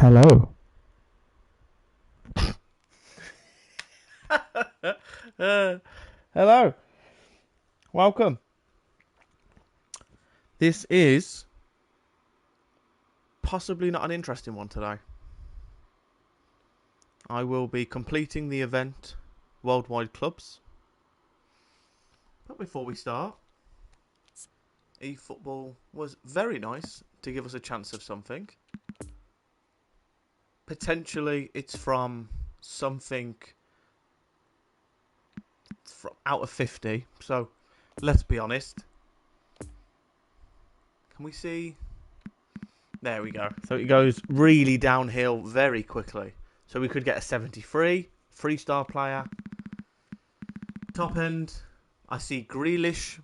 Hello. Hello. Welcome. This is possibly not an interesting one today. I will be completing the event Worldwide Clubs. But before we start, eFootball was very nice to give us a chance of something. Potentially it's from something from out of 50. So let's be honest. Can we see? There we go. So it goes really downhill very quickly. So we could get a 73, 3-star player. Top end, I see Grealish.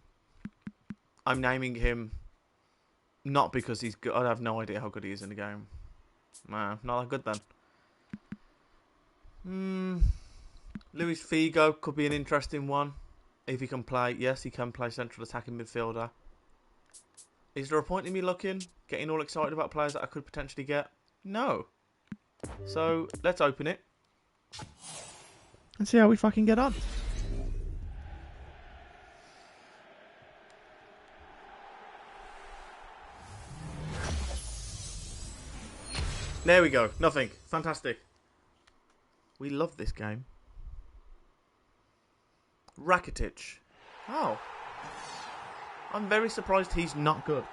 I'm naming him not because he's good. I have no idea how good he is in the game. Nah, not that good then. Luis Figo could be an interesting one. If he can play. Yes, he can play central attacking midfielder. Is there a point in me looking, getting all excited about players that I could potentially get? No. So, let's open it. And see how we fucking get on. There we go. Nothing. Fantastic. We love this game. Rakitic. Oh. I'm very surprised he's not good.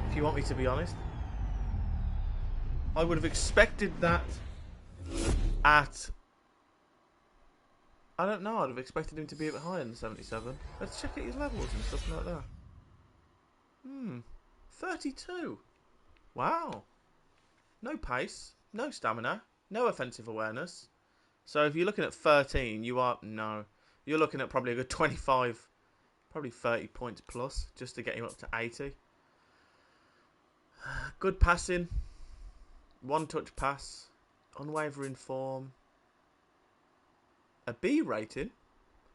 If you want me to be honest. I would have expected that at... I don't know. I'd have expected him to be a bit higher than 77. Let's check out his levels and stuff like that. 32. Wow. No pace. No stamina. No offensive awareness. So if you're looking at 13, you are... No. You're looking at probably a good 25... Probably 30 points plus, just to get him up to 80. Good passing. One-touch pass. Unwavering form. A B rating.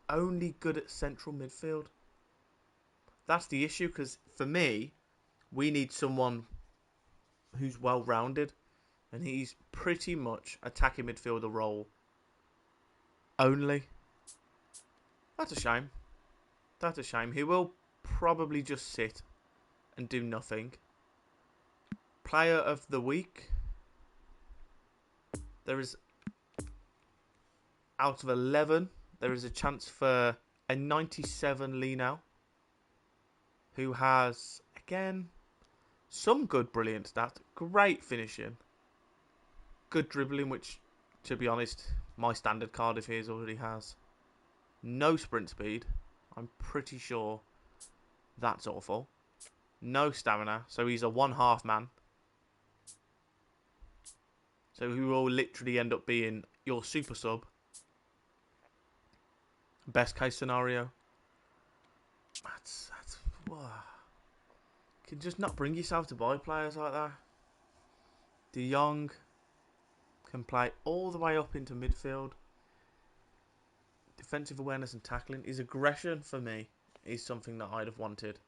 Only good at central midfield. That's the issue, because for me, we need someone who's well-rounded. And he's pretty much attacking midfielder role only. That's a shame. That's a shame. He will probably just sit and do nothing. Player of the week. There is, out of 11, there is a chance for a 97 Lino, who has, again, some good brilliant stats. Great finishing. Good dribbling, which, to be honest, my standard card of his already has. No sprint speed. I'm pretty sure that's awful. No stamina, so he's a one-half man. So he will literally end up being your super sub. Best case scenario. That's wow. You can just not bring yourself to buy players like that. De Jong can play all the way up into midfield. Defensive awareness and tackling. His aggression, for me, is something that I'd have wanted.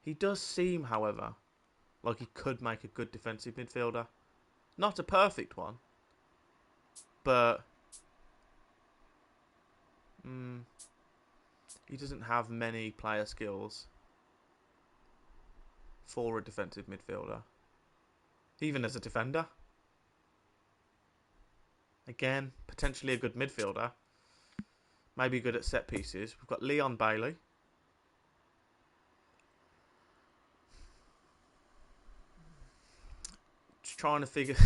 He does seem, however, like he could make a good defensive midfielder. Not a perfect one, but he doesn't have many player skills for a defensive midfielder. Even as a defender. Again, potentially a good midfielder. Maybe good at set pieces. We've got Leon Bailey. Just trying to figure...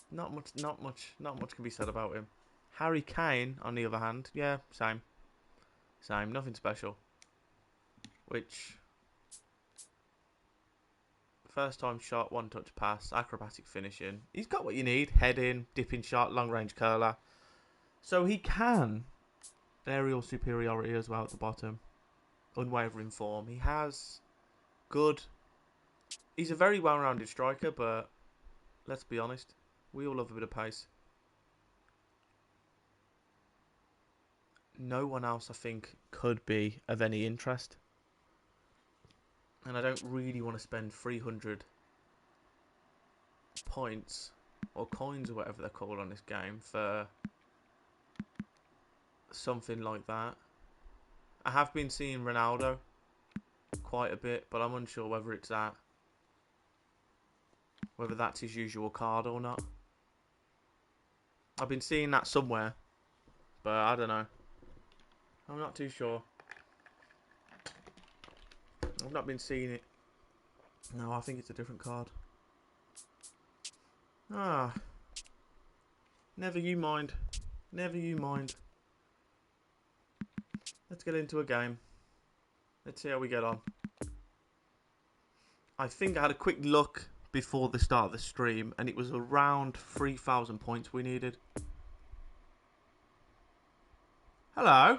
not much can be said about him. Harry Kane, on the other hand. Yeah, same. Same, nothing special. Which... First time shot, one touch pass, acrobatic finishing. He's got what you need. Heading, dipping shot, long range curler. So he can. Aerial superiority as well at the bottom. Unwavering form. He has good... He's a very well-rounded striker, but let's be honest. We all love a bit of pace. No one else, I think, could be of any interest. And I don't really want to spend 300 points or coins or whatever they're called on this game for something like that. I have been seeing Ronaldo quite a bit, but I'm unsure whether it's that. Whether that's his usual card or not. I've been seeing that somewhere, but I don't know. I'm not too sure. I've not been seeing it. No, I think it's a different card. Ah. Never you mind. Never you mind. Let's get into a game. Let's see how we get on. I think I had a quick look before the start of the stream, and it was around 3,000 points we needed. Hello.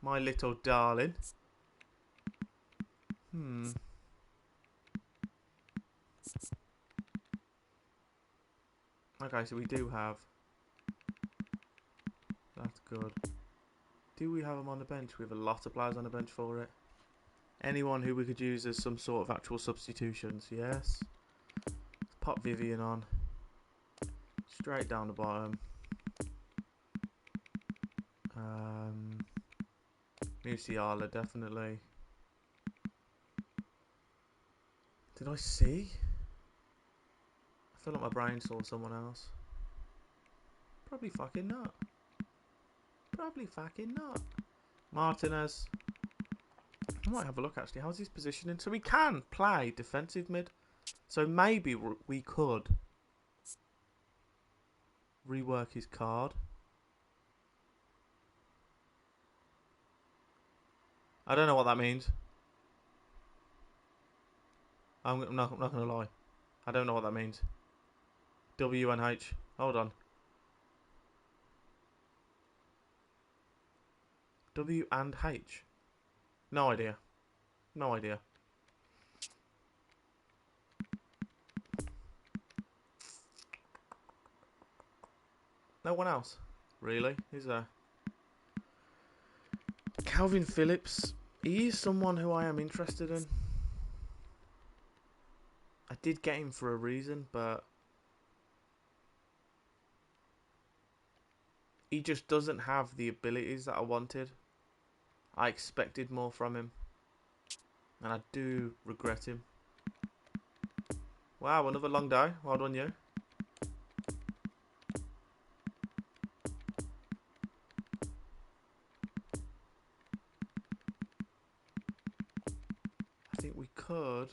My little darling. Okay, so we do have... That's good. Do we have them on the bench? We have a lot of players on the bench for it. Anyone who we could use as some sort of actual substitutions, yes. Let's pop Vivian on. Straight down the bottom. Musiala, definitely. Did I see? I feel like my brain saw someone else. Probably fucking not. Probably fucking not. Martinez. I might have a look actually. How's his positioning? So we can play defensive mid. So maybe we could rework his card. I don't know what that means. I'm not going to lie. I don't know what that means. W and H. Hold on. W and H. No idea. No idea. No one else. Really? Is there? Calvin Phillips. He is someone who I am interested in. I did get him for a reason, but he just doesn't have the abilities that I wanted. I expected more from him, and I do regret him. Wow, another long day. Well done, you. I think we could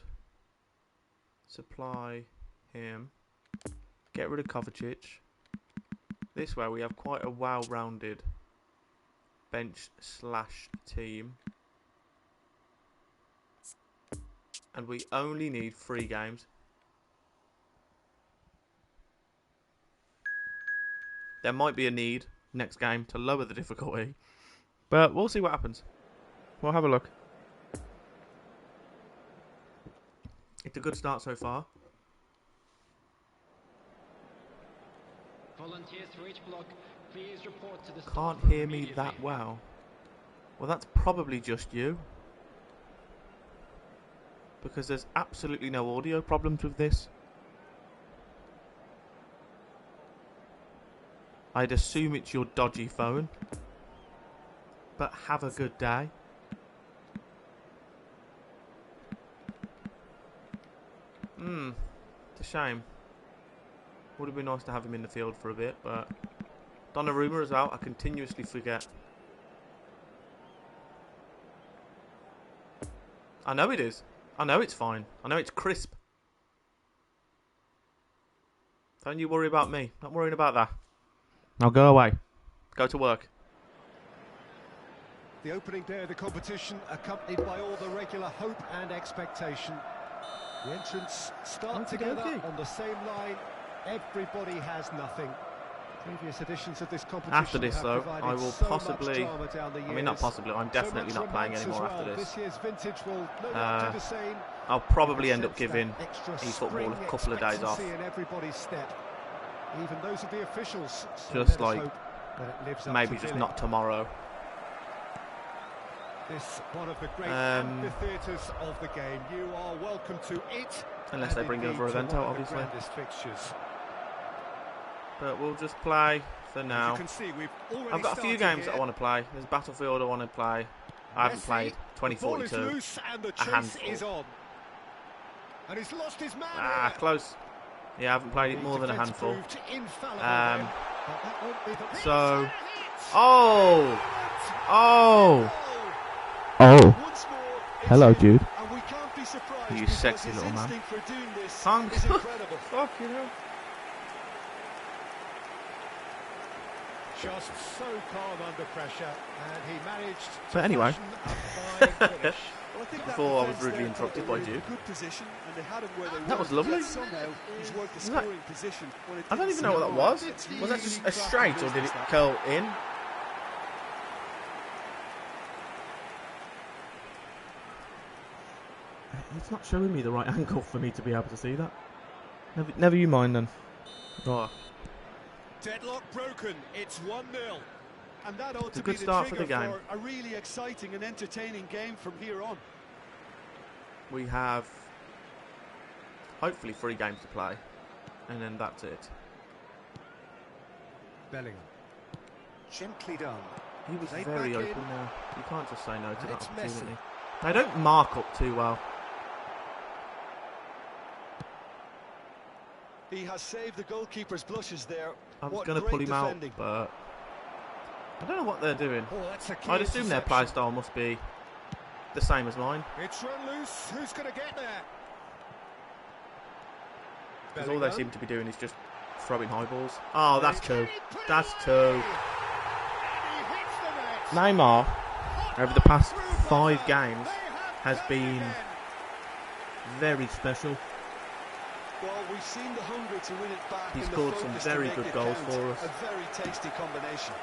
supply him. Get rid of Kovacic. This way we have quite a well-rounded bench / team. And we only need 3 games. There might be a need next game to lower the difficulty. But we'll see what happens. We'll have a look. It's a good start so far. Volunteers for each block, please report to the Can't hear me that well. Well, that's probably just you. Because there's absolutely no audio problems with this. I'd assume it's your dodgy phone. But have a good day. It's a shame. Would have been nice to have him in the field for a bit, but Donnarumma as well, I continuously forget. I know it is. I know it's fine. I know it's crisp. Don't you worry about me. Not worrying about that. Now go away. Go to work. The opening day of the competition, accompanied by all the regular hope and expectation. The entrants start together on the same line. Everybody has nothing. Previous editions of this competition after this, though, I will possibly... I mean, not possibly. I'm definitely not playing anymore after this. I'll probably end up giving eFootball a couple of days off. Even those of the officials. Just like, maybe just not tomorrow. This one of the great amphitheatres of the game. You are welcome to it. Unless they bring another event out, obviously. Fixtures. But we'll just play for now. You can see, I've got a few games that I want to play. There's Battlefield I want to play. I haven't played. 2042. A handful. And he's lost his man. Ah, close. Yeah, I haven't played it more than a handful. So... Oh! Oh! Oh! Hello, dude. You sexy little man. Thank you. Fucking hell. Just so calm under pressure, and he managed. So anyway, Well, before I was rudely interrupted by you. That was lovely. I don't even know what that was. Was that just a straight or did it curl in? It's not showing me the right angle for me to be able to see that. Never you mind then. Right. Deadlock broken. It's 1-0. And that ought It's a to be good start the for the game. For a really exciting and entertaining game from here on. We have hopefully 3 games to play, and then that's it. Bellingham. Gently done. He was Laid very back open in. there. You can't just say no to And that it's opportunity. Messi. They don't mark up too well. He has saved the goalkeeper's blushes there. I was going to pull him out, but I don't know what they're doing. Oh, that's a key I'd assume their play style must be the same as mine. It's run loose. Who's going to get there? Because all they seem to be doing is just throwing high balls. Oh, that's 2. That's 2. Neymar, over the past 5 games, has been very special. Well, we've seen the hunger to win it back. He's scored some very good goals for us. A very tasty combination.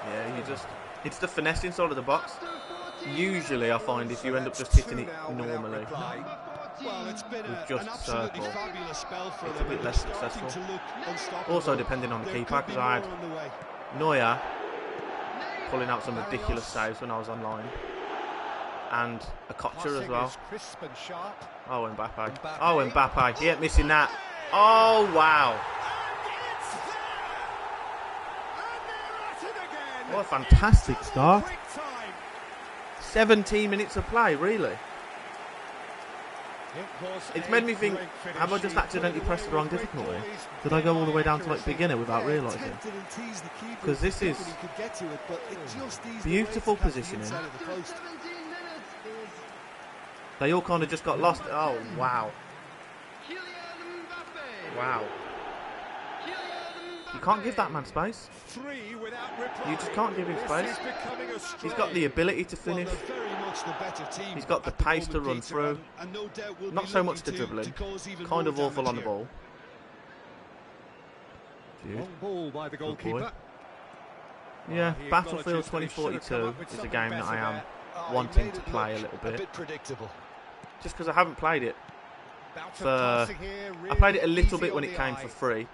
Yeah, it's the finessing side of the box. Usually I find if you end up just hitting it normally with just circle, it's a bit less successful. Also depending on the keeper, because I had Neuer pulling out some ridiculous saves when I was online. And a Kocher as well. Oh, Mbappe. Oh, Mbappe. He ain't missing that. Oh, wow. What a fantastic start. 17 minutes of play, really. It's made me think, have I just accidentally pressed the wrong difficulty? Did I go all the way down to like beginner without realising? Because this is beautiful positioning. They all kind of just got lost. Oh, wow. Wow. You can't give that man space. You just can't give him space. He's got the ability to finish. He's got the pace to run through. Not so much the dribbling. Kind of awful on the ball. Long ball by the goalkeeper. Yeah, Battlefield 2042 is a game that I am wanting to play a little bit. Just because I haven't played it. I played it a little bit when it came for free.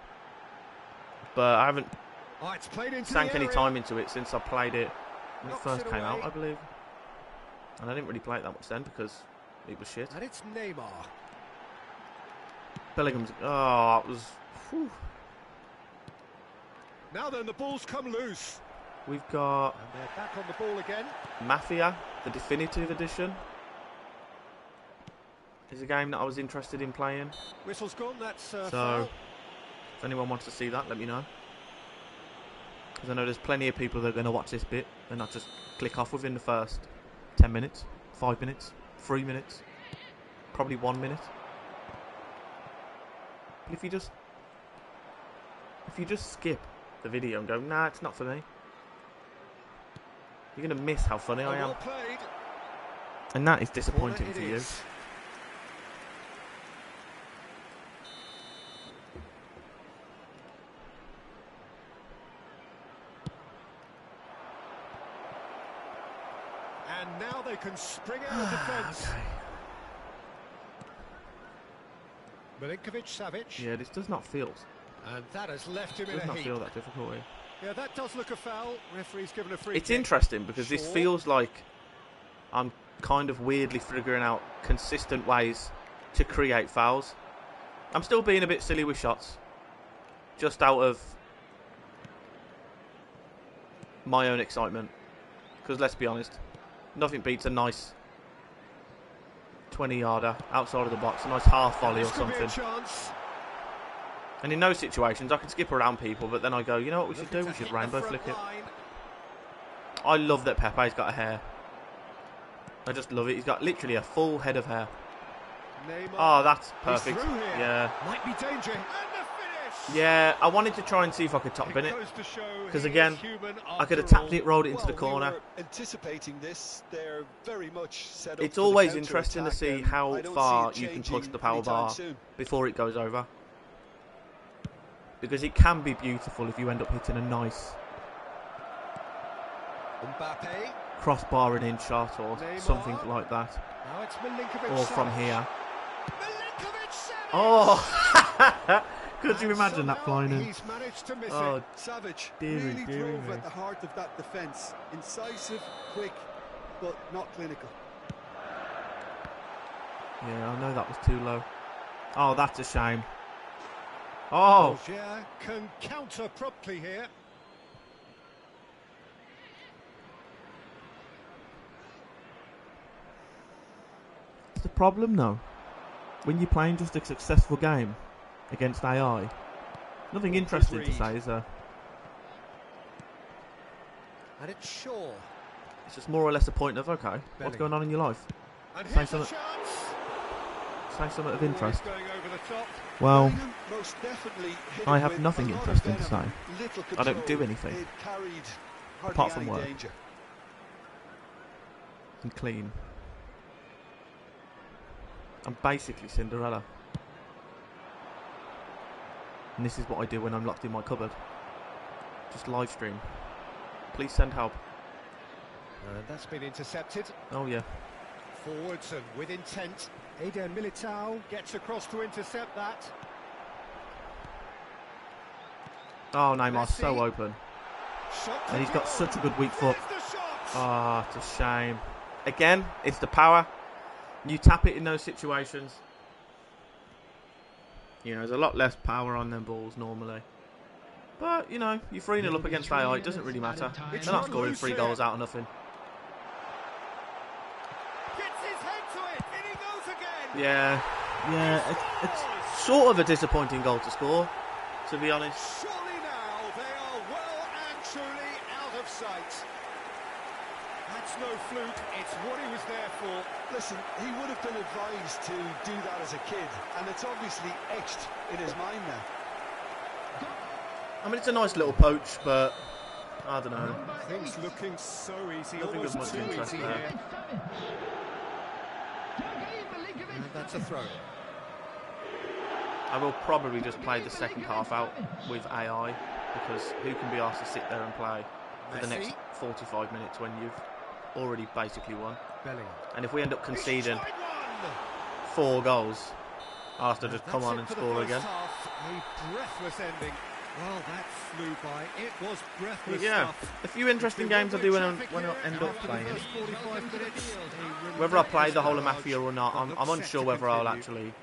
But I haven't sank any time into it since I played it when it first came out, I believe. And I didn't really play it that much then because it was shit. And it's Neymar. Bellingham's... Oh, it was... Whew. Now then, the ball's come loose. We've got... And they're back on the ball again. Mafia, the definitive edition. Is a game that I was interested in playing. Whistle's gone, that's so, foul. If anyone wants to see that, let me know. Because I know there's plenty of people that are going to watch this bit and not just click off within the first 10 minutes, 5 minutes, 3 minutes, probably 1 minute. But if you just skip the video and go, nah, it's not for me, you're going to miss how funny I am. Well played. And that is disappointing for you. And now they can spring out of defence. Okay. Milinkovic-Savic. Yeah, this does not feel... And that has left him in Does a not heap. feel that difficult. Yeah, that does look a foul. Referee's given a free It's kick. interesting because this Sure. feels like I'm kind of weirdly figuring out consistent ways to create fouls. I'm still being a bit silly with shots, just out of my own excitement. Because let's be honest, nothing beats a nice 20-yarder outside of the box, a nice half volley or something. And in those situations, I can skip around people, but then I go, you know what we should do? We should rainbow flick it. I love that Pepe's got a hair. I just love it. He's got literally a full head of hair. Oh, that's perfect. Yeah. Might be danger. And the finish. Yeah, I wanted to try and see if I could top bin it. Because again, I could have tapped it, rolled it into the corner. Anticipating this, they're very much set up. It's always interesting to see how far you can push the power bar before it goes over. Because it can be beautiful if you end up hitting a nice crossbar and in shot or something like that. Or from here. Oh! Could you imagine that flying in? He's managed to miss it. Savage Deary, really deary drove me. at the heart of that defence. Incisive, quick, but not clinical. Yeah, I know that was too low. Oh, that's a shame. Oh! Roger can counter promptly here. It's the problem, though. When you're playing just a successful game against AI, nothing interesting to say, is there? And it's Shaw. It's just more or less a point of, okay, what's going on in your life? Say something. Say something of interest. Well, I have nothing interesting to say. I don't do anything apart from work and clean. I'm basically Cinderella. And this is what I do when I'm locked in my cupboard. Just live stream. Please send help. And that's been intercepted. Oh yeah. Forwards and with intent. Eden Militao gets across to intercept that. Oh, Neymar's so open. And he's got such a good weak foot. Ah, oh, it's a shame. Again, it's the power. You tap it in those situations. You know, there's a lot less power on them balls normally. But, you know, you're 3-0 up against AI, it doesn't really matter. They're not scoring 3 goals out of nothing. Yeah, it's sort of a disappointing goal to score, to be honest. Surely now they are well and truly out of sight. That's no fluke, it's what he was there for. Listen, he would have been advised to do that as a kid, and it's obviously etched in his mind now. I mean, it's a nice little poach, but I don't know. Things looking so easy, Nothing of almost much too interest easy there. here. And that's a throw. I will probably just play the second half out with AI, because who can be asked to sit there and play for the next 45 minutes when you've already basically won? Bellingham. And if we end up conceding 4 goals, I'll have to just come on and score again. A breathless ending. Well, that flew by. It was breathless Yeah, stuff. a few interesting games I do when I end up playing. Whether I play the whole of Mafia or not, I'm unsure whether I'll actually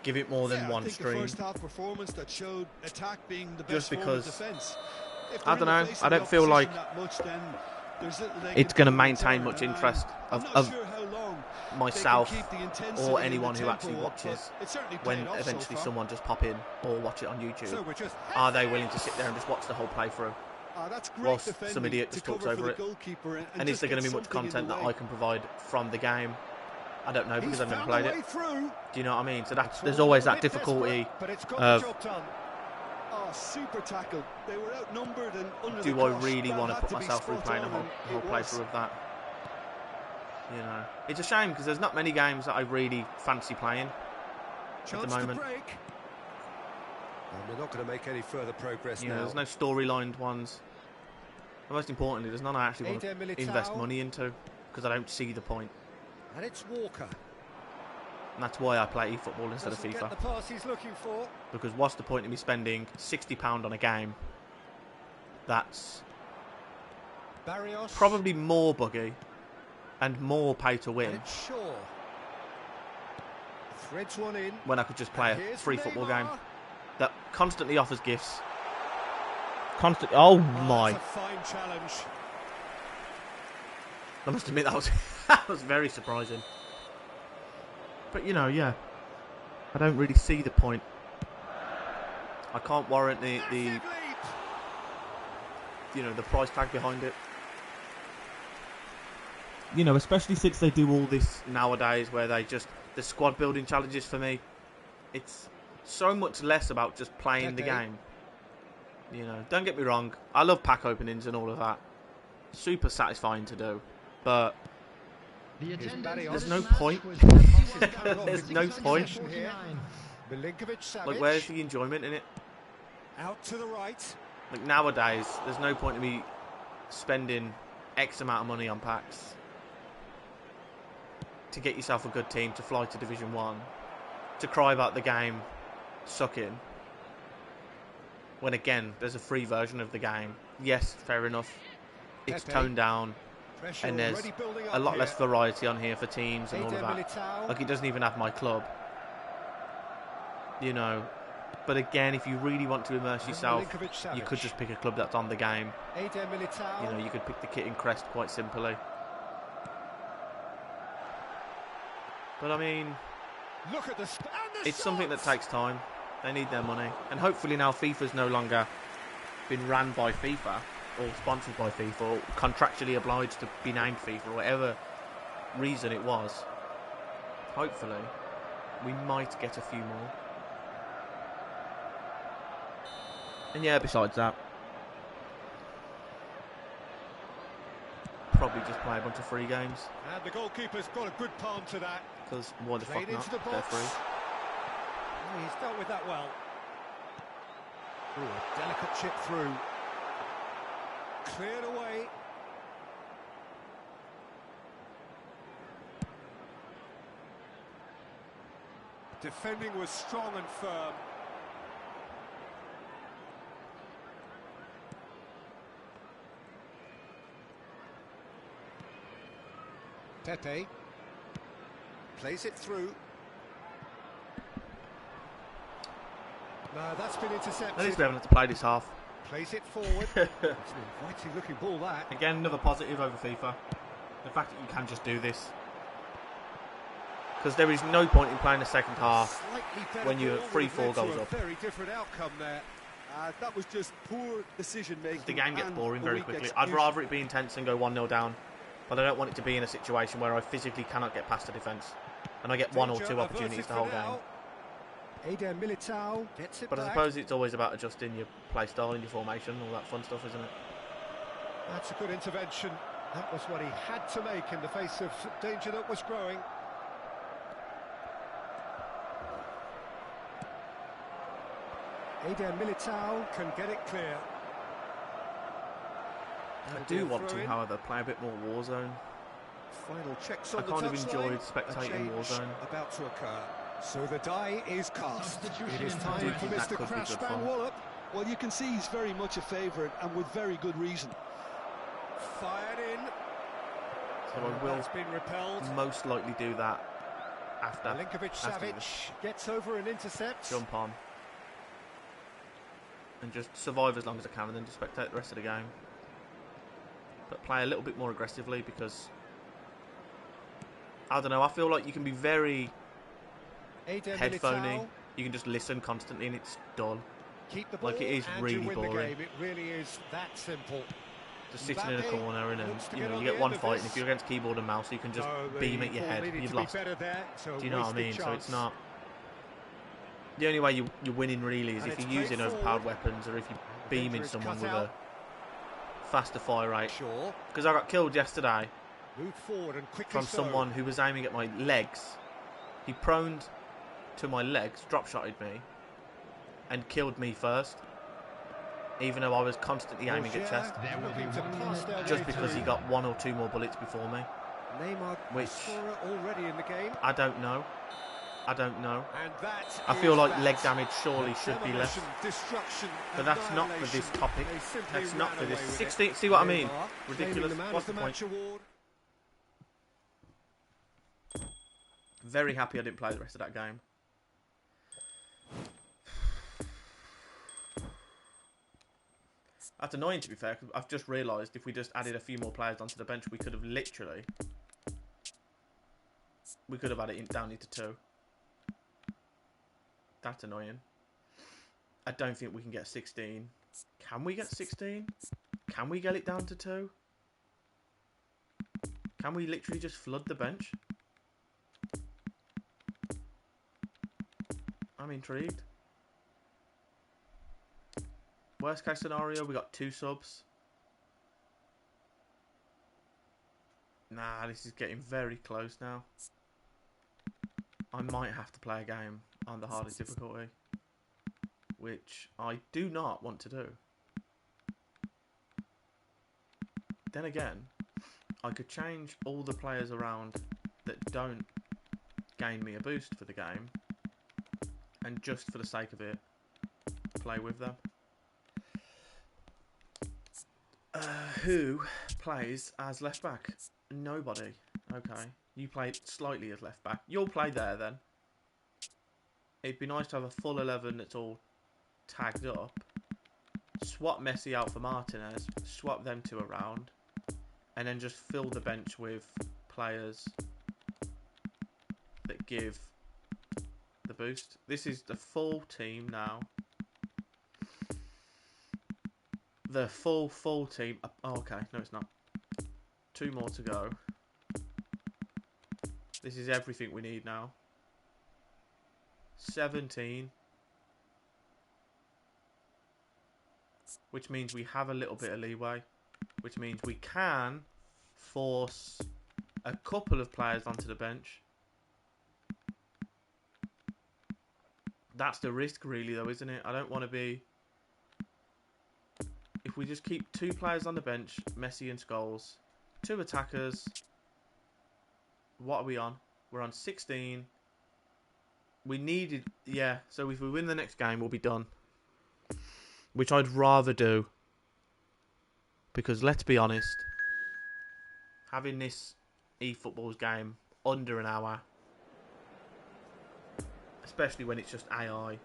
give it more than one stream. First half performance that showed attack being the Just best form of because, defense. I don't know, I don't feel like it's going to maintain much interest of myself or anyone who actually watches when eventually someone just pop in or watch it on YouTube. Are they willing to sit there and just watch the whole playthrough whilst some idiot just talks over it? And is there going to be much content that I can provide from the game? I don't know, because I've never played it. Do you know what I mean? So there's always that difficulty of, super tackle. They were outnumbered and under do the I cosh. really want to That put to be myself through spot playing a on, whole and it was. playthrough of that? You know, it's a shame because there's not many games that I really fancy playing at the moment. And we're not going to make any further progress You know, now. there's no storylined ones. And most importantly, there's none I actually want to invest money into because I don't see the point. And it's Walker. And that's why I play eFootball instead of Doesn't FIFA. get the pass he's looking for. Because what's the point of me spending £60 on a game that's Barrios. probably more buggy and more pay to And win it's Shaw. Threads one in. when I could just play a Here's free football game Neymar. that constantly offers gifts. Oh Oh, my! that's a fine challenge. I must admit that was that was very surprising. But you know, yeah, I don't really see the point. I can't warrant the Massive leap. the price tag behind it. You know, especially since they do all this nowadays, where the squad building challenges for me, it's so much less about just playing the game. You know, don't get me wrong, I love pack openings and all of that. Super satisfying to do, but there's no point. There's no point. Like, where's the enjoyment in it? Out to the right. Like, nowadays, there's no point in me spending X amount of money on packs to get yourself a good team to fly to Division 1, to cry about the game sucking, when again, there's a free version of the game. Yes, fair enough, it's toned down, Pressure and there's already building a up lot here. less variety on here for teams and all of Eder that. Militao. Like, it doesn't even have my club. You know, but again, if you really want to immerse yourself, you could just pick a club that's on the game. Eder Militao. You know, you could pick the kit and crest quite simply. But I mean, Look at the it's something that takes time. They need their money. And hopefully now FIFA's no longer been ran by FIFA or sponsored by FIFA or contractually obliged to be named FIFA or whatever reason it was. Hopefully we might get a few more. And yeah, besides that, probably just play a bunch of free games. And the goalkeeper's got a good palm to that. Because why the Played fuck not? into the They're box. free. Oh, he's dealt with that well. Ooh, a delicate chip through. Cleared away. Defending was strong and firm. Pepe plays it through. No, that's been intercepted. At least we haven't had to play this half. Plays it forward. It's an inviting looking ball, that. Again, another positive over FIFA. The fact that you can just do this. Because there is no point in playing the second half Slightly better when you're ball 3-4 would have led goals to a up. Very different outcome there. That was just poor decision making. The game gets and boring a very weak quickly. I'd execution. rather it be intense and go 1-0 down. But I don't want it to be in a situation where I physically cannot get past the defence. And I get one or Danger two opportunities the averted whole for game. now. Eder Militao gets it But I back. suppose it's always about adjusting your play style and your formation, all that fun stuff, isn't it? That's a good intervention. That was what he had to make in the face of danger that was growing. Eder Militao can get it clear. I do want to, however, play a bit more Warzone. Final checks I on the kind of touchline. enjoyed spectating A change Warzone. about to occur. So the die is cast. It is I time do for think that Mr. could be good Crashbang fun. Wallop. Well, you can see he's very much a favourite, and with very good reason. Fired in. So I will That's been repelled. most likely do that after Milinkovic-Savic this. gets over and intercepts. Jump on and just survive as long as I can and then just spectate the rest of the game. But play a little bit more aggressively because, I don't know, I feel like you can be very Eder headphony. Militao. You can just listen constantly and it's dull. Keep the ball Like, it is and really you win boring. the game. It really is that simple. Just sitting in a Mbappe corner and then, looks to you get know, on you get the one end of fight and this. if you're against keyboard and mouse you can just No, beam the at your ball head. needed You've to be lost. better there, so Do you know what I wasted mean? So chance. it's not... The only way you're winning really is And if it's you're using played overpowered forward. weapons or if you're beaming Danger is someone cut with out. a faster fire rate. Shaw Because I got killed yesterday moved forward and quickly from someone who was aiming at my legs. He proned to my legs, drop-shotted me, and killed me first. Even though I was constantly aiming at chest. Just because he got one or two more bullets before me. Neymar, Which- scorer already in the game. I don't know. I don't know. And that I feel is like that. leg damage surely should be less. Demolition, destruction, But that's not for this annihilation. topic. They simply That's not ran for this. away with 16. it. See what I mean? Neymar Ridiculous. claiming the man What's of the the match point? award. Very happy I didn't play the rest of that game. That's annoying, to be fair, because I've just realised if we just added a few more players onto the bench, we could have literally... We could have had it down into 2. That's annoying. I don't think we can get 16. Can we get 16? Can we get it down to 2? Can we literally just flood the bench? I'm intrigued. Worst case scenario, we got 2 subs. Nah, this is getting very close now. I might have to play a game on the hardest difficulty, which I do not want to do. Then again, I could change all the players around that don't gain me a boost for the game, and just for the sake of it, play with them. Who plays as left back? Nobody. Okay. You play slightly as left back. You'll play there then. It'd be nice to have a full 11 that's all tagged up. Swap Messi out for Martinez. Swap them 2 around. And then just fill the bench with players that give the boost. This is the full team now. The full team. Oh, okay. No, it's not. 2 more to go. This is everything we need now. 17. Which means we have a little bit of leeway. Which means we can force a couple of players onto the bench. That's the risk really though, isn't it? I don't want to be... If we just keep 2 players on the bench, Messi and Scholes, 2 attackers... What are we on? We're on 16. We needed... Yeah, so if we win the next game, we'll be done. Which I'd rather do. Because let's be honest, having this eFootball's game under an hour, especially when it's just AI,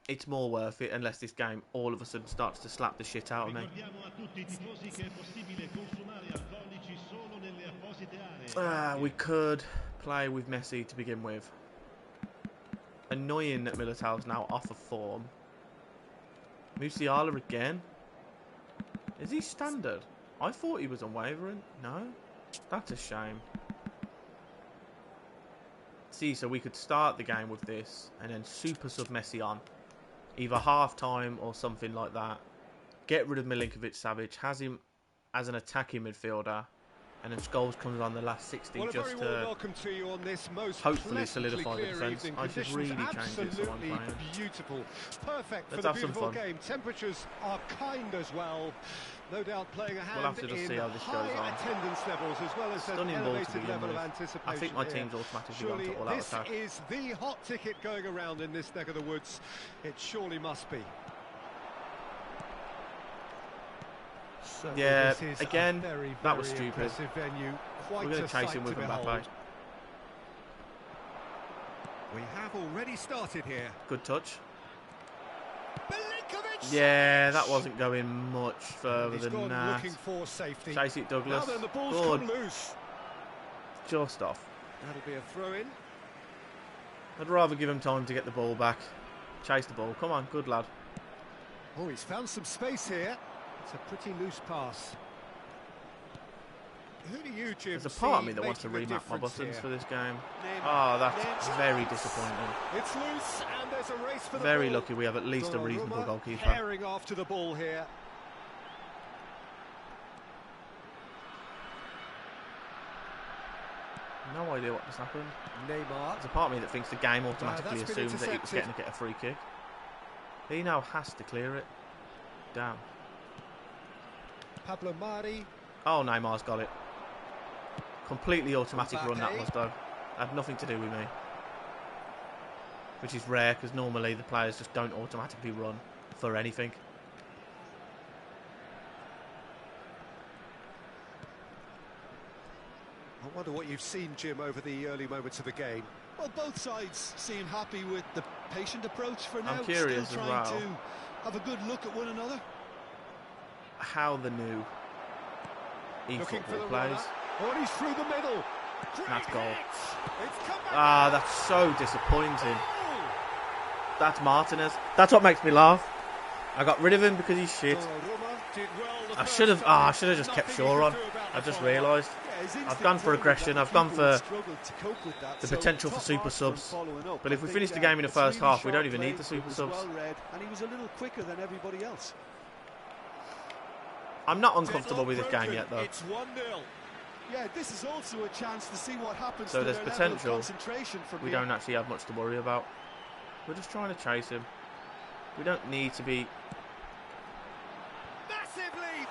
it's more worth it unless this game all of a sudden starts to slap the shit out of me. We could play with Messi to begin with. Annoying that Militao's now off of form. Musiala again? Is he standard? I thought he was unwavering. No? That's a shame. See, so we could start the game with this and then super sub Messi on. Either half-time or something like that. Get rid of Milinkovic-Savic. Has him as an attacking midfielder. And then Scholes comes on the last 60 just to hopefully solidify the defence. I should really change it so I'm playing. Beautiful. Perfect for Let's the have some beautiful fun. game. Temperatures are kind as well. No doubt playing a hand We'll have to just in see how this goes high on. attendance levels as well as Stunning an ball to elevated begin level with. of anticipation. I think my here. team's automatically gone Surely to all-out this attack. is the hot ticket going around in this neck of the woods. It surely must be. So Yeah, this is again, a very, that was very stupid. impressive venue. Quite We're going a to chase sight him with to Mbappe. behold. We have already started here. Good touch. Milinkovic! Yeah, that wasn't going much further He's than gone that. looking for safety. Chase it, Douglas. Now then, the ball's Good. come loose. Just off. That'll be a throw-in. I'd rather give him time to get the ball back. Chase the ball. Come on, good lad. Oh, he's found some space here. It's a pretty loose pass. Who do you, Jim, There's a part of see me that wants to making the remap my difference buttons here? for this game. Neymar. Oh, that's very disappointing. It's loose, and there's a race for the Very ball. lucky we have at least a reasonable Donnarumma goalkeeper. Herring after the ball here. No idea what just happened. Neymar. There's a part of me that thinks the game automatically that's been assumes that he was getting intercepted. to get a free kick. He now has to clear it. Damn. Pablo Mari. Oh, Neymar's got it. Completely automatic run that Mbappe. was, though. Had nothing to do with me. which is rare because normally the players just don't automatically run for anything. I wonder what you've seen, Jim, over the early moments of the game. Well, both sides seem happy with the patient approach for now. I'm curious Still as trying well to have a good look at one another. how the new eFootball plays. Oh, and he's through the middle. That's goal. It's come back. Ah, that's so disappointing. That's Martinez. That's what makes me laugh. I got rid of him because he's shit. I should have just kept Shaw on. I just realised. I've gone for aggression. I've gone for the potential for super subs. But if we finish the game in the first half, we don't even need the super subs. And he was a little quicker than everybody else. I'm not uncomfortable with this game yet, though. It's 1-0. Yeah, this is also a chance to see what happens. So to there's their level of potential. concentration from We here. don't actually have much to worry about. We're just trying to chase him. We don't need to be... Massive leap.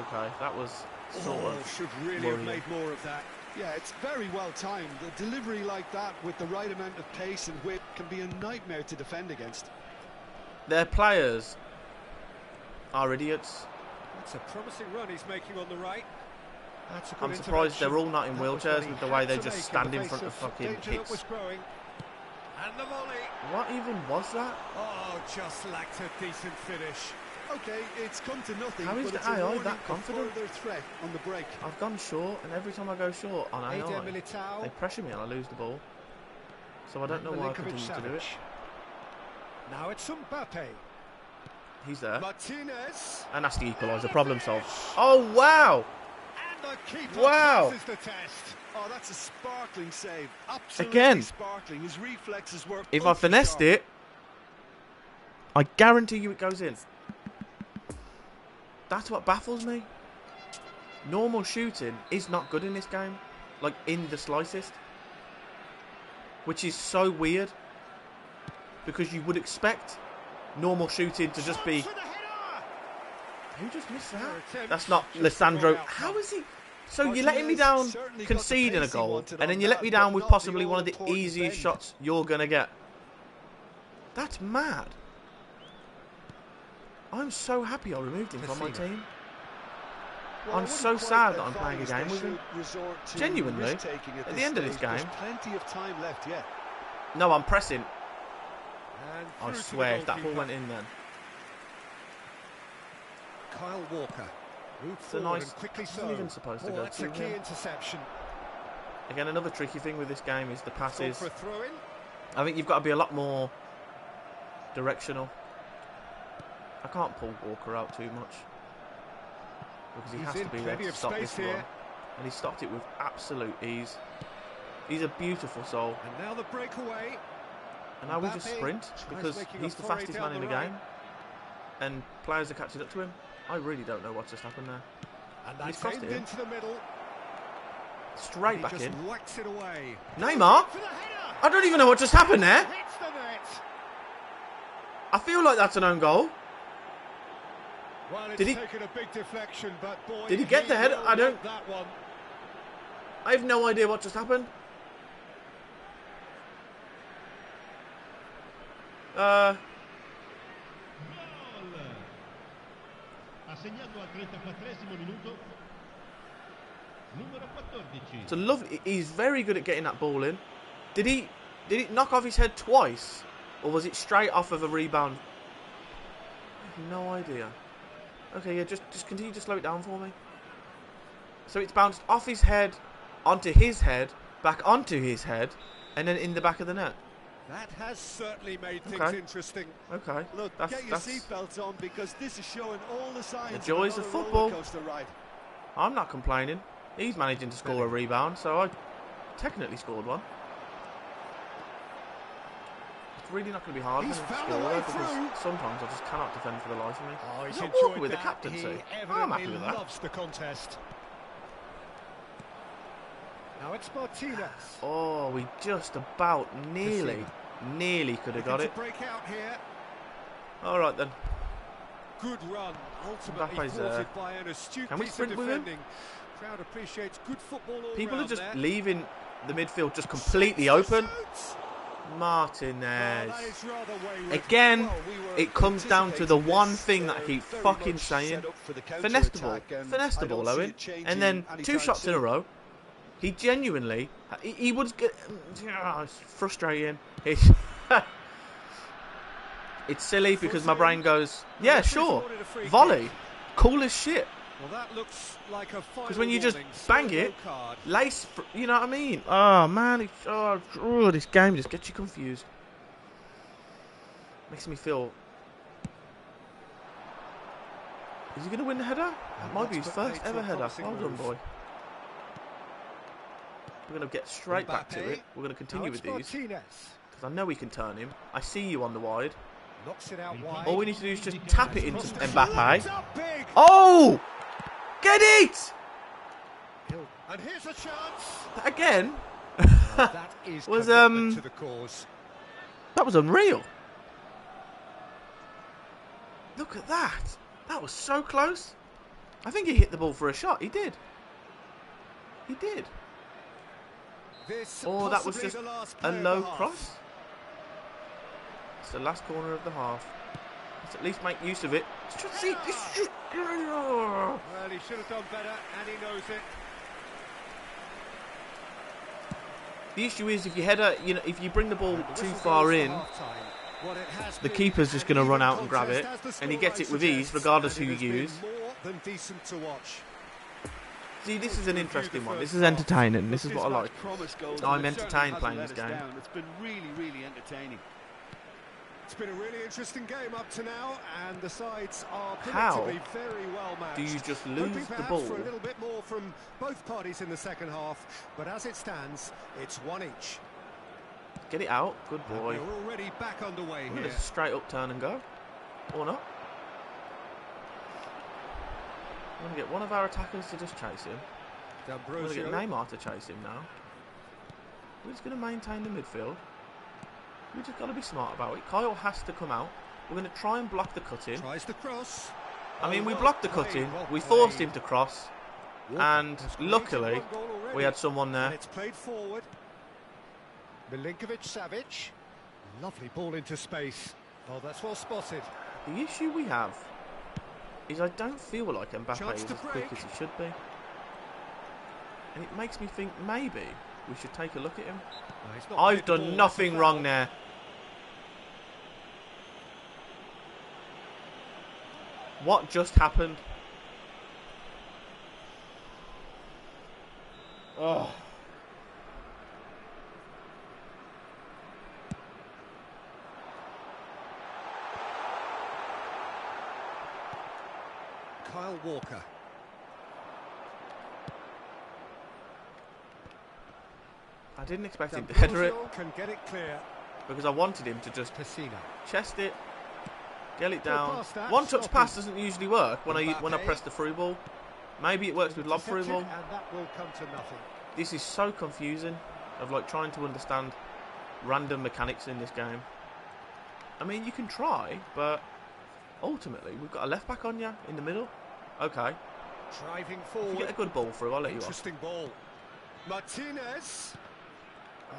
Okay, that was sort of should really worrying. have made more of that. Yeah, it's very well timed. The delivery like that with the right amount of pace and whip can be a nightmare to defend against. Their players are idiots. That's a promising run he's making on the right. That's a good I'm surprised they're all not in That was wheelchairs what he with the had way they to just make stand the in face front of fucking danger that pits. was growing. And the volley. What even was that? Oh, just lacked a decent finish. Okay, it's come to nothing. How is but the it's a AI warning that of confident? further threat on the break. I've gone short, and every time I go short on AI, they pressure me and I lose the ball. So I don't know why I continue to do it. Now it's Mbappe. He's there. Martinez. And that's the equaliser. Problem solved. Oh, wow! And the keeper Wow. passes the test. Oh, that's a sparkling save. Absolutely Again. sparkling. His reflexes were If I finessed it, I guarantee you it goes in. That's what baffles me. Normal shooting is not good in this game. Like, in the slightest. Which is so weird. Because you would expect normal shooting to just be... Who just missed that? That's not Lissandro. How is he... So you're letting me down conceding a goal, and then you let me down with possibly one of the easiest shots you're going to get. That's mad. I'm so happy I removed him from my team. I'm so sad that I'm playing a game with him. Genuinely, at the end of this game, plenty of time left yet. no, I'm pressing. And I through to swear, the if that ball goalkeeper. went in then. Kyle Walker. Moved It's a forward nice... and quickly It's so. not even supposed to Oh, go that's to a key him. interception. Again, another tricky thing with this game is the Called passes. for a throw-in. I think you've got to be a lot more directional. I can't pull Walker out too much. Because he He's has in to be there plenty to of stop this space run. here. And he stopped it with absolute ease. He's a beautiful soul. And now the breakaway. And now we just Mbappe sprint tries because making a he's the foray fastest down man in the the right. game. And players are catching up to him. I really don't know what just happened there. And He's that's crossed aimed it in. into the middle. Straight He back just in. whacks it away. Neymar? For the header. I don't even know what just happened there. Hits the net. I feel like that's an own goal. Well, it's Did he- taken a big deflection, but boy, Did he get the header? will I don't- want that one. I have no idea what just happened. Ha segnato al 34esimo minuto numero 14. It's a lovely. He's very good at getting that ball in. Did it knock off his head twice, or was it straight off of a rebound? I have no idea. Okay, yeah, just continue to slow it down for me. So it's bounced off his head, onto his head, back onto his head, and then in the back of the net. That has certainly made things Okay. interesting. Okay, Look, that's get your seatbelts on because this is showing all the signs The joys of of another football. rollercoaster ride. I'm not complaining. He's managing to score a rebound, so I technically scored one. It's really not going to be hard He's for him to found score a way because through. sometimes I just cannot defend for the life of me. Oh, he's Not enjoyed walking with the that. captaincy. He I'm evidently happy with that. loves the contest. Now it's Martinez. Oh, we just about nearly could have got Looking it. to break out here. All right then. Good run, ultimately Mbappe's thwarted by an astute Can we piece of sprint with him? defending. Crowd appreciates good football all People are round just there. leaving the midfield just completely open. Well, Martinez. that is rather wayward. Again, Well, we were it comes down to the anticipating one this, thing that I keep very fucking much saying. set up for the Finesse the ball. counter-attack, and Finesse the I don't ball, see Owen. it changing And then 2 anytime shots in a soon. row. He genuinely... He would get... It's frustrating. It's, it's silly because my brain goes, yeah, sure. Volley. Cool as shit. Well, that looks like a final Because when you just warning, bang so it, no card. lace, you know what I mean? Oh, man, this game just gets you confused. Makes me feel... Is he going to win the header? That might be his first ever header. Well done, boy. We're going to get straight back to it. We're going to continue with these. Martinez Because I know we can turn him. I see you on the wide. knocks it out wide. All we need to do is just tap it into Mbappe. Up big. Oh! Get it! And here's a chance. Again? That is Was, commitment to the cause. That was unreal. Look at that. That was so close. I think he hit the ball for a shot. He did. He did. This Or that was possibly just the last a play of low the half. cross. It's the last corner of the half. Let's at least make use of it. It's just, see, it's just... Well, he should have done better, and he knows it. The issue is if you header, you know, if you bring the ball The too whistle far goes for in, half-time. Well, it has the been keeper's just an going to run even out and grab it, contest, as the and he gets it scoreline with ease, suggests, regardless and who it you has use. been more than decent to watch. See, this is an interesting one. This is entertaining. This is what I like. I'm I'm entertained playing this game. It's been really entertaining. It's been a really interesting game up to now, and the sides are How predictably very well matched. do you just Hoping lose the perhaps ball? for a little bit more from both parties in the second half, but as it stands, it's one each. Get it out. Good And boy. we're already back underway We're here. going to straight up turn and go. Or not. We're going to get one of our attackers to just chase him. We're going to get Neymar to chase him now. We're just going to maintain the midfield. We just got to be smart about it. Kyle has to come out. We're going to try and block the cut-in. Tries the cross. I mean, we well blocked the played, cut-in. well We played. forced him to cross. Walker And has created luckily, one goal already. we had someone And there. it's played forward. Milinkovic-Savic. Lovely ball into space. Oh, that's well spotted. The issue we have is I don't feel like Mbappe Chance is to as quick break. as he should be. And it makes me think maybe we should take a look at him. No, he's not I've played the ball, done that's a nothing foul. wrong there. What just happened? Oh. Kyle Walker. I didn't expect him to header it D'Ambrosio can get it clear. because I wanted him to just Pessina. chest it, get it Go down. past that, One touch stop pass him. doesn't usually work when I Mbappe. press the through ball. Maybe it works with lob through Intercepted, ball. and that will come to nothing. This is so confusing of like trying to understand random mechanics in this game. I mean, you can try, but ultimately we've got a left back on you in the middle. Okay, Driving if you forward. get a good ball through, I'll let you off. Interesting ball. Martinez.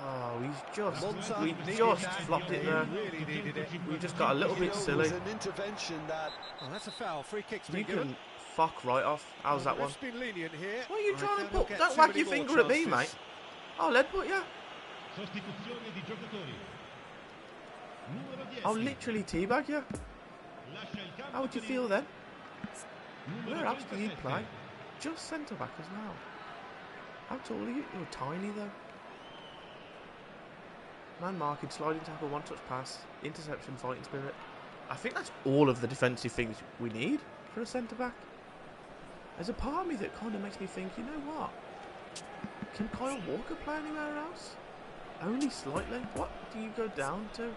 Oh, Monza we needed just that. flopped it He there. really needed it. We just got a little bit It silly. was an intervention that Oh, that's a foul. Free kick's You been given. can fuck right off. How's that The one? ref's been lenient here. What are you I trying to cannot put? get Don't too whack many your more finger at me, chances. mate. I'll lead put you. Sostituzione di giocatori. Numero 10. I'll literally teabag you. Lascia il campo How would you per feel il then? numero Where else do you 37. play? Just centre back as well. How tall are you? You're tiny though. Man marking, sliding tackle, one touch pass, interception, fighting spirit. I think that's all of the defensive things we need for a centre back. There's a part of me that kind of makes me think, you know what? Can Kyle Walker play anywhere else? Only slightly. What do you go down to?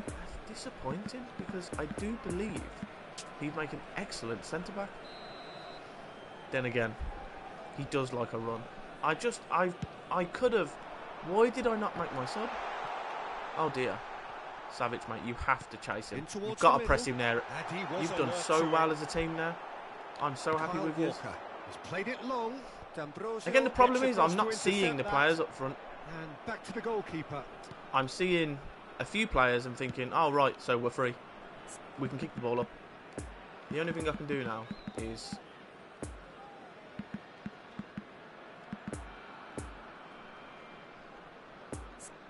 That's disappointing because I do believe he'd make an excellent centre back. Then again, he does like a run. I could have. Why did I not make my sub? Oh dear. Savage, mate, you have to chase him. In towards You've got the to press middle. him there. And he was You've done alert so to well it. as a team now. I'm so happy Kyle with you. Walker has played it long. D'Ambrosio Again, the problem gets is I'm across not to seeing the intercept players that. up front. And back to the goalkeeper. I'm seeing a few players and thinking, oh, right, so we're free. We can kick the ball up. The only thing I can do now is...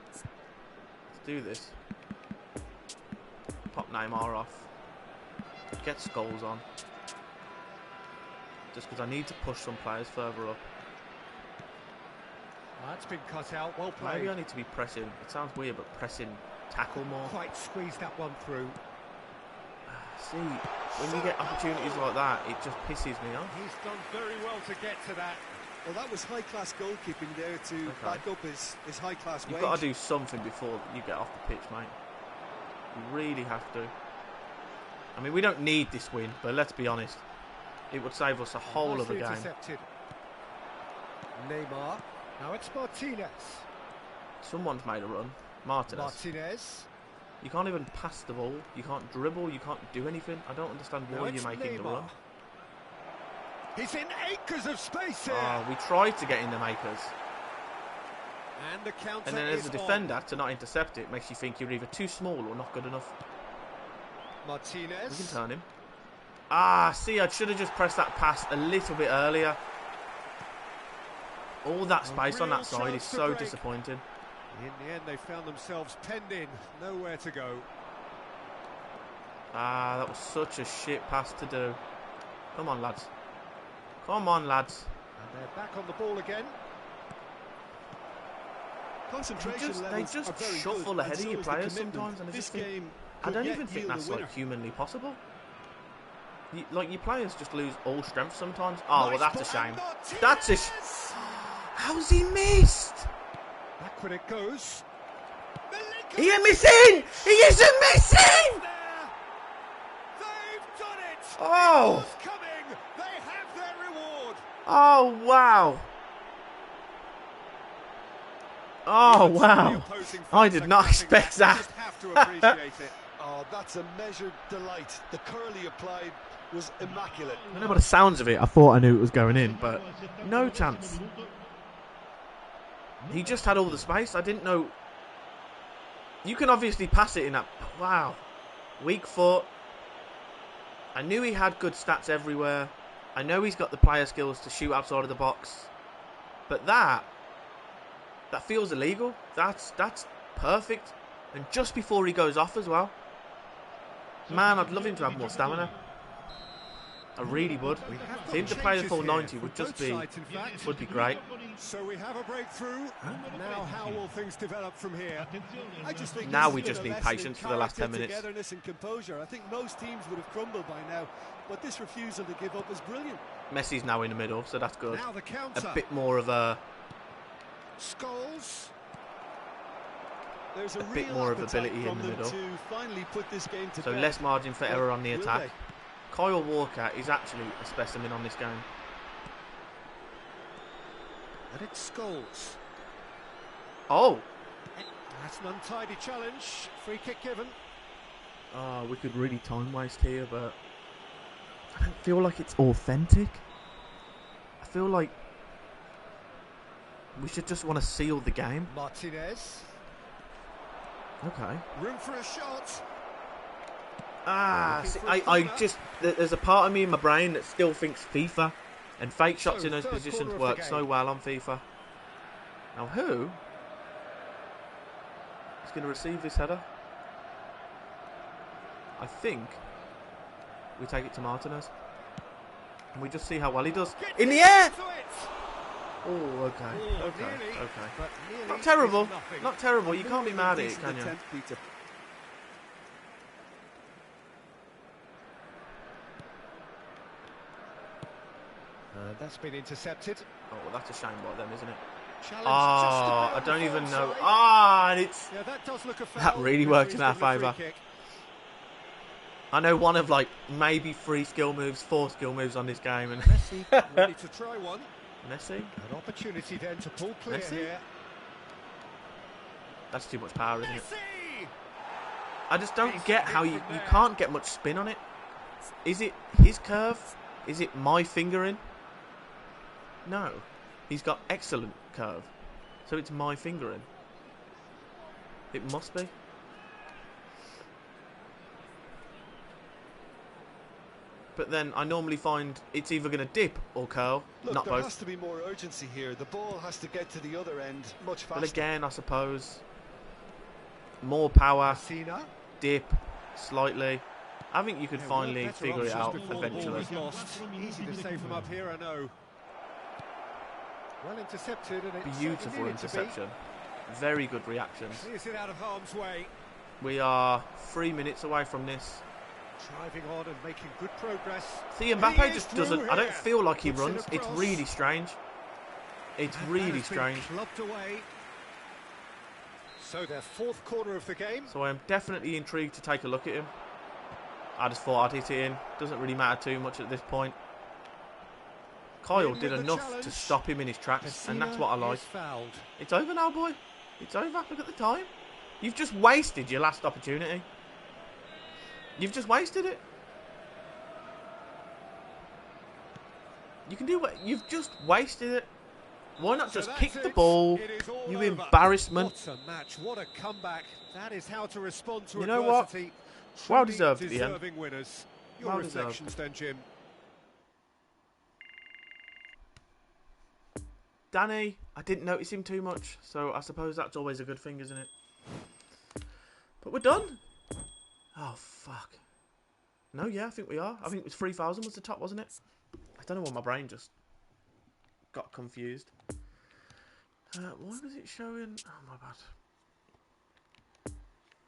let's do this. Pop Neymar off. Get Scholes on. Just because I need to push some players further up. That's been cut out. Well played. Maybe I need to be pressing. It sounds weird, but pressing tackle more. Quite squeezed that one through. See, when you get opportunities like that, it just pisses me off. He's done very well to get to that. Well, that was high-class goalkeeping there to back up his high-class You've wage. got to do something before you get off the pitch, mate. You really have to. I mean, we don't need this win, but let's be honest. It would save us a whole of a game. Intercepted. Neymar. Now it's Martinez. Someone's made a run. Martinez. You can't even pass the ball. You can't dribble. You can't do anything. I don't understand why you're making the run. He's in acres of space here. Oh, we tried to get in the makers. And the counter And then as a is defender, to not intercept it makes you think you're either too small or not good enough. Martinez. We can turn him. Ah, see, I should have just pressed that pass a little bit earlier. All that space on that side is so disappointing. In the end, they found themselves penned in. Nowhere to go. Ah, that was such a shit pass to do. Come on, lads. Come on, lads. And they're back on the ball again. Concentration They just shuffle ahead of your players sometimes, and I just think, I don't even think that's like humanly possible. Like your players just lose all strength sometimes. Oh, well, that's a shame. That's a. How's he missed? Backward it goes. He ain't missing. He isn't missing. They've done it. Oh. It's coming. They have their reward. Oh wow. Oh wow. I did not expect that. Just have to appreciate it. Oh, that's a measured delight. The curl he applied was immaculate. I know by the sounds of it, I thought I knew it was going in, but no chance. He just had all the space. I didn't know. You can obviously pass it in that. Wow. Weak foot. I knew he had good stats everywhere. I know he's got the player skills to shoot outside of the box. But that feels illegal. That's perfect. And just before he goes off as well. Man, I'd love him to have more stamina. I really would. For him to play the full 90 would just be great. So we have a breakthrough. Now how will things develop from here? I just think now we just need patience for the last 10 minutes. Togetherness and composure. I think most teams would have crumbled by now, but this refusal to give up is brilliant. Messi's now in the middle, so that's good. Now the counter. A bit more of a Scholes. There's a bit more of ability in the middle. To finally put this game to so bed. less margin for error on the Will attack. they? Kyle Walker is actually a specimen on this game. And it's Scholes. Oh! That's an untidy challenge. Free kick given. Oh, we could really time waste here, but I don't feel like it's authentic. I feel like we should just want to seal the game. Martinez. Okay. Room for a shot. Ah, see, I just... There's a part of me in my brain that still thinks FIFA. And fake shots in those positions work so well on FIFA. Now who is going to receive this header? I think we take it to Martinez. And we just see how well he does. In the air! Oh, okay. Okay. Not terrible. Not terrible. You can't be mad at it, can you? That's been intercepted. Oh, well, that's a shame about them, isn't it? Challenge Oh, I don't even know. Ah, and it's... Yeah, that does look a foul. That really worked in our favour. I know one of, like, maybe 4 skill moves on this game. And Messi ready to try one. Messi? An opportunity then to pull clear Messi? here. That's too much power, isn't it? Messi! I just don't get how you can't get much spin on it. Is it his curve? Is it my fingering? No. He's got excellent curve. So it's my fingering. It must be. But then I normally find it's either going to dip or curl, Look, not there both. has to be more urgency here. The ball has to get to the other end much faster. But again, I suppose, more power, Messina. dip, slightly. I think you could There finally were better figure it out options before the ball eventually. was lost. Easy to say from up here, I know. Well intercepted, and it's Beautiful interception. Very good reactions. Clears it out of harm's way. We are 3 minutes away from this. Driving on and making good progress. See, He Mbappe is just through doesn't. I don't here. feel like he Puts it runs. It's across. really strange. It's And that really has been strange. clubbed away. So their fourth corner of the game. So I am definitely intrigued to take a look at him. I just thought I'd hit it in. Doesn't really matter too much at this point. Kyle In did with the enough challenge. to stop him in his tracks, and that's what I Messina like. is fouled. It's over now, boy. It's over. Look at the time. You've just wasted your last opportunity. You've just wasted it. You can do what? You've just wasted it. Why not So just that's kick the it. ball? It is all You over. embarrassment. What a match, what a comeback. That is how to respond to You know what? adversity. Well Truly deserved at the end. deserving winners. Your Well deserved. reflections then, Jim. Danny, I didn't notice him too much, so I suppose that's always a good thing, isn't it? But we're done. Oh, fuck. No, yeah, I think we are. I think it was 3,000 was the top, wasn't it? I don't know why my brain just got confused. Why was it showing? Oh, my bad.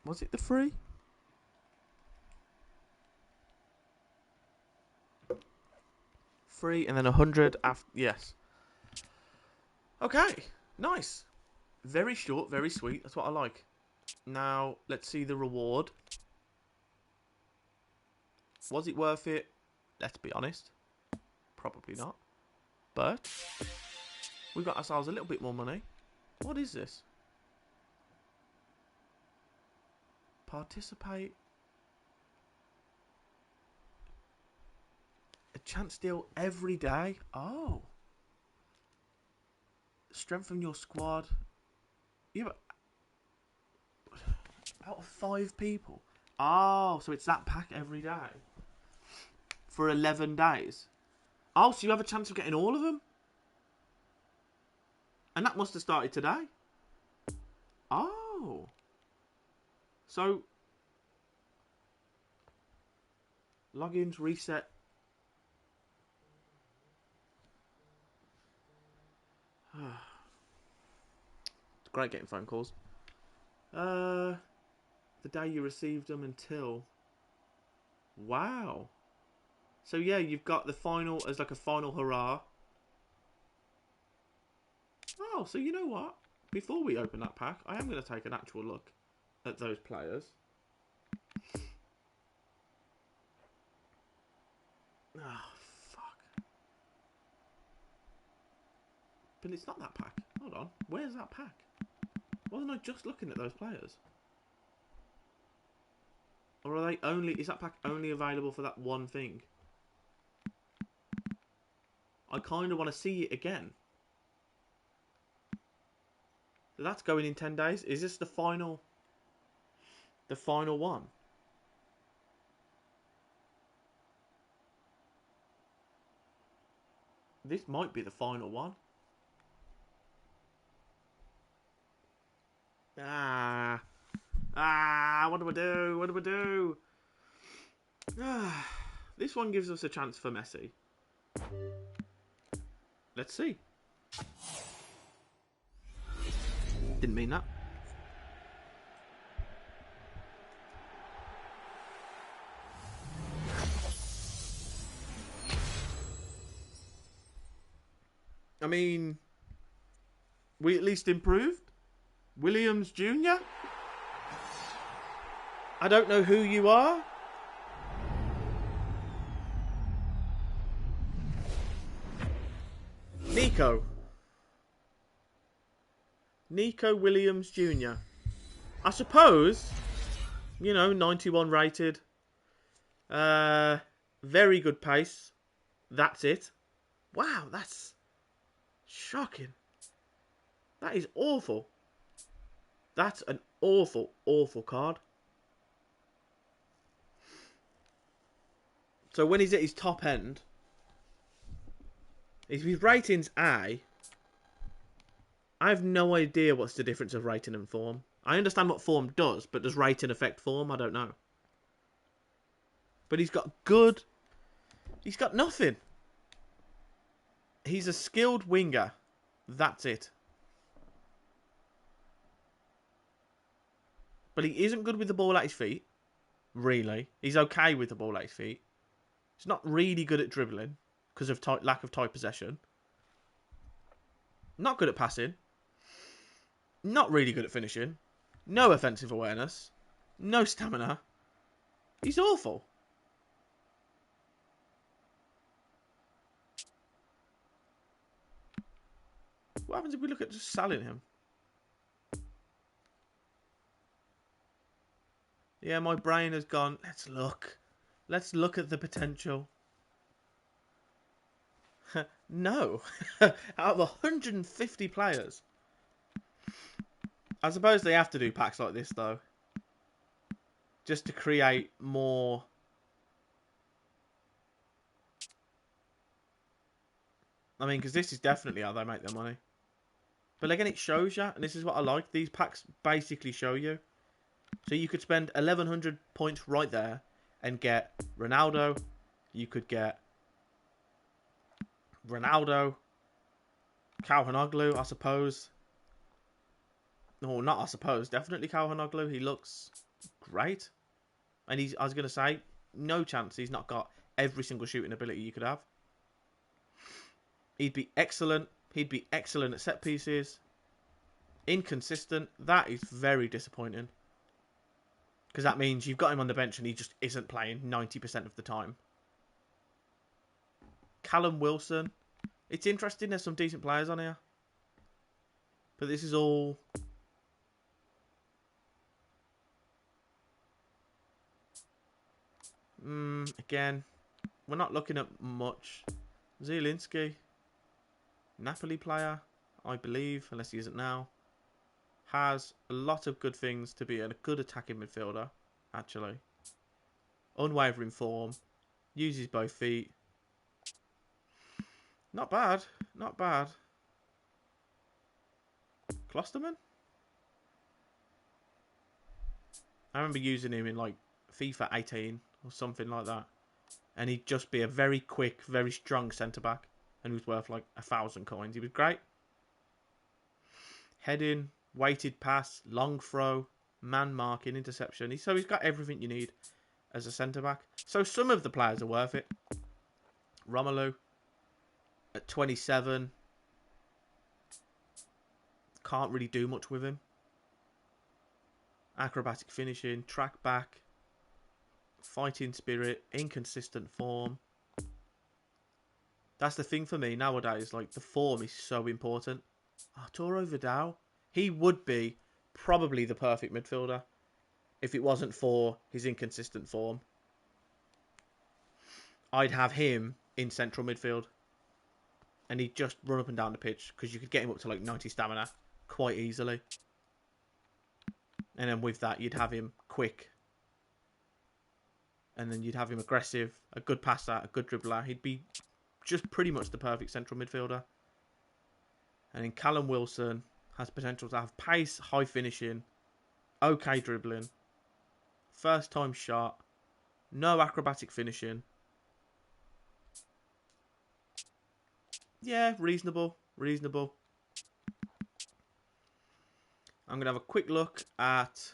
Was it the 3? Free and then 100 after. Yes. Okay, nice. Very short, very sweet. That's what I like. Now, let's see the reward. Was it worth it? Let's be honest. Probably not. But we got ourselves a little bit more money. What is this? Participate. A chance deal every day. Oh. Strengthen your squad. Yeah, but out of 5 people. Oh, so it's that pack every day. For 11 days. Oh, so you have a chance of getting all of them? And that must have started today. Oh. So, logins, reset. It's great getting phone calls. The day you received them until. Wow. So yeah, you've got the final as like a final hurrah. Oh, so you know what? Before we open that pack, I am going to take an actual look at those players. Oh, fuck. But it's not that pack. Hold on. Where's that pack? Wasn't I just looking at those players? Or are they only... Is that pack only available for that one thing? I kind of want to see it again. So that's going in 10 days. Is this the final... The final one? This might be the final one. What do I do? What do I do? This one gives us a chance for Messi. Let's see. Didn't mean that. I mean, we at least improved. Williams Jr. I don't know who you are. Nico Williams Jr. I suppose, you know, 91 rated. Very good pace. That's it. Wow, that's shocking. That is awful. That's an awful, awful card. So when he's at his top end, if his rating's A, I have no idea what's the difference of rating and form. I understand what form does, but does rating affect form? I don't know. But he's got good... He's got nothing. He's a skilled winger. That's it. But he isn't good with the ball at his feet. Really. He's okay with the ball at his feet. He's not really good at dribbling because of lack of tight possession. Not good at passing. Not really good at finishing. No offensive awareness. No stamina. He's awful. What happens if we look at just selling him? Yeah, my brain has gone, let's look. Let's look at the potential. No. Out of 150 players. I suppose they have to do packs like this, though. Just to create more... I mean, because this is definitely how they make their money. But again, it shows you, and this is what I like. These packs basically show you. So you could spend 1,100 points right there and get Ronaldo. You could get Ronaldo. Calhanoglu, I suppose. No, not I suppose. Definitely Calhanoglu. He looks great. And I was going to say, no chance he's not got every single shooting ability you could have. He'd be excellent. He'd be excellent at set pieces. Inconsistent. That is very disappointing. Because that means you've got him on the bench and he just isn't playing 90% of the time. Callum Wilson. It's interesting. There's some decent players on here. But this is all... Again, we're not looking at much. Zielinski. Napoli player, I believe, unless he isn't now. Has a lot of good things to be a good attacking midfielder, actually. Unwavering form. Uses both feet. Not bad. Not bad. Klosterman? I remember using him in like FIFA 18 or something like that. And he'd just be a very quick, very strong centre-back. And he was worth like 1,000 coins. He was great. Heading, weighted pass, long throw, man marking, interception. So he's got everything you need as a centre-back. So some of the players are worth it. Romelu at 27. Can't really do much with him. Acrobatic finishing, track back, fighting spirit, inconsistent form. That's the thing for me nowadays. Like, the form is so important. Arturo Vidal, he would be probably the perfect midfielder if it wasn't for his inconsistent form. I'd have him in central midfield. And he'd just run up and down the pitch because you could get him up to like 90 stamina quite easily. And then with that, you'd have him quick. And then you'd have him aggressive, a good passer, a good dribbler. He'd be just pretty much the perfect central midfielder. And then Callum Wilson has potential to have pace, high finishing, okay dribbling, first time shot, no acrobatic finishing. Yeah, reasonable. Reasonable. I'm going to have a quick look at...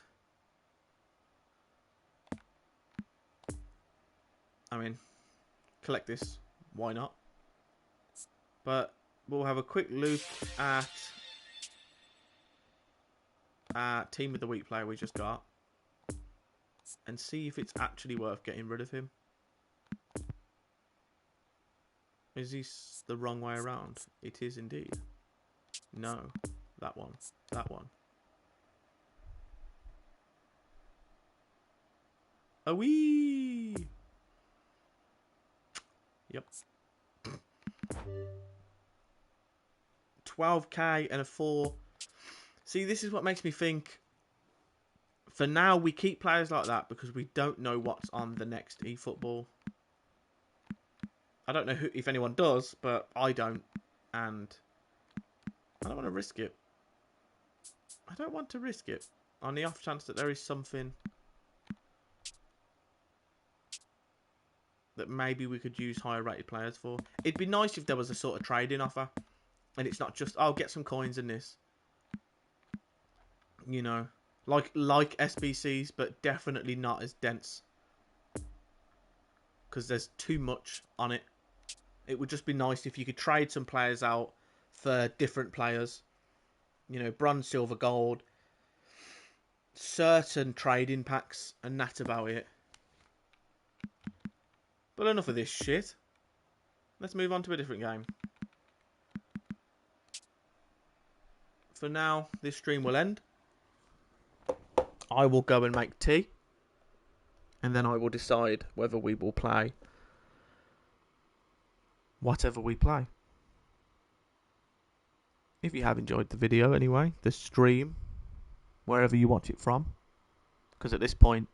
I mean, collect this. Why not? But we'll have a quick look at Team of the Week player we just got. And see if it's actually worth getting rid of him. Is this the wrong way around? It is indeed. No. That one. That one. A wee. Yep. 12k and a 4 See, this is what makes me think. For now, we keep players like that because we don't know what's on the next eFootball. I don't know if anyone does, but I don't. And I don't want to risk it. I don't want to risk it. On the off chance that there is something that maybe we could use higher rated players for. It'd be nice if there was a sort of trading offer. And it's not just, oh, get some coins in this. You know. Like SBCs, but definitely not as dense. Because there's too much on it. It would just be nice if you could trade some players out for different players. You know, bronze, silver, gold. Certain trading packs, and that's about it. But enough of this shit. Let's move on to a different game. For now, this stream will end. I will go and make tea. And then I will decide whether we will play whatever we play. If you have enjoyed the video anyway, the stream, wherever you watch it from. Because at this point,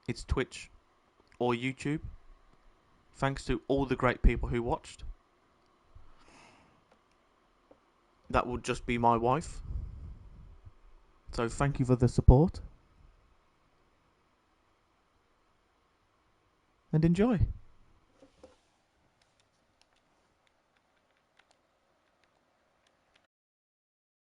it's Twitch or YouTube. Thanks to all the great people who watched. That would just be my wife. So thank you for the support. And enjoy.